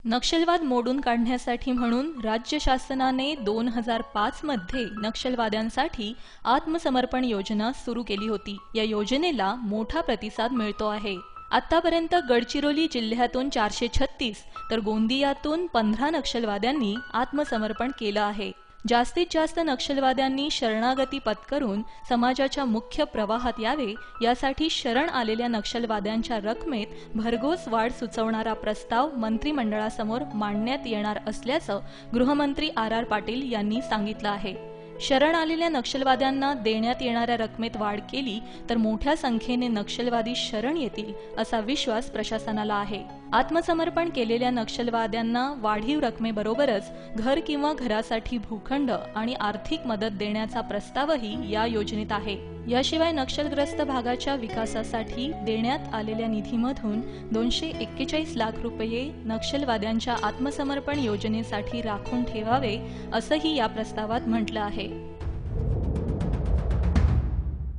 नक्षलवाद मोडून काढण्यासाठी म्हणून राज्य शासनाने 2005 मध्ये नक्षलवाद्यांसाठी आत्मसमर्पण योजना सुरू केली होती। या योजनेला मोठा प्रतिसाद मिळतो आहे। आतापर्यंत गडचिरोली जिल्ह्यातून 436 तर गोंदियातून 15 नक्षलवाद्यांनी आत्मसमर्पण केलं आहे। जास्तीत जास्त नक्षलवाद्यांनी शरणागती पत्करून समाजाच्या मुख्य प्रवाहात यावे यासाठी शरण आलेल्या नक्षलवाद्यांच्या रकमेत भरघोस वाढ सुचवणारा प्रस्ताव मंत्रिमंडळासमोर मांडण्यात येणार असल्याचं गृहमंत्री आर पाटील यांनी सांगितलं आहे। शरण आलेल्या नक्षलवाद्यांना देण्यात येणाऱ्या रकमेत वाढ केली तर मोठ्या संख्येने नक्षलवादी शरण येतील असा विश्वास प्रशासनाला आहे। आत्मसमर्पण केलेल्या नक्षलवाद्यांना वाढीव रकमेबरोबरच घर किंवा घरासाठी भूखंड आणि आर्थिक मदत देण्याचा प्रस्तावही या योजनेत आहे। याशिवाय नक्षलग्रस्त भागाच्या विकासासाठी देण्यात आलेल्या निधीमधून 241 लाख रुपये नक्षलवाद्यांच्या आत्मसमर्पण योजनेसाठी राखून ठेवावे असंही या प्रस्तावात म्हटलं आहे।